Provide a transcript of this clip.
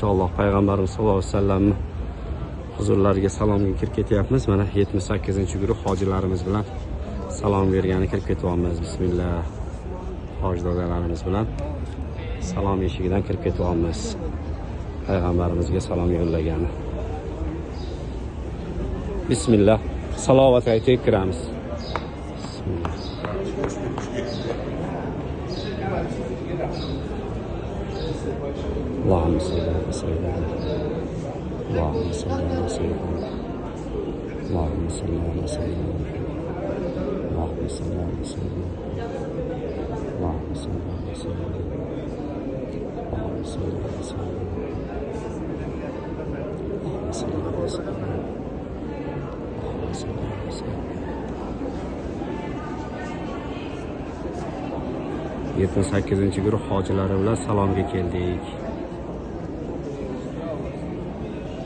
Inshaalloh payg'ambarimiz sollallohu alayhi vasallamni huzurlariga salomga kirib ketyapmiz. Mana 78-guruh hojilarimiz bilan salom bergani kirib ketyapmiz. Bismillah. Hoji dodalarimiz bilan salom eshigidan kirib ketyapmiz. Payg'ambarimizga salom yo'llagani. Bismillah. Salovat aytib kiramiz. Bismillah. Allahümme salli ala seyyidina. Allahümme salli ala seyyidina. Allahümme salli ala seyyidina. Allahümme salli ala seyyidina. Allahümme salli ala seyyidina. Allahümme salli ala seyyidina. Allahümme salli ala seyyidina. Allahümme salli ala seyyidina. 78-guruh hojilari bilan salomga keldik.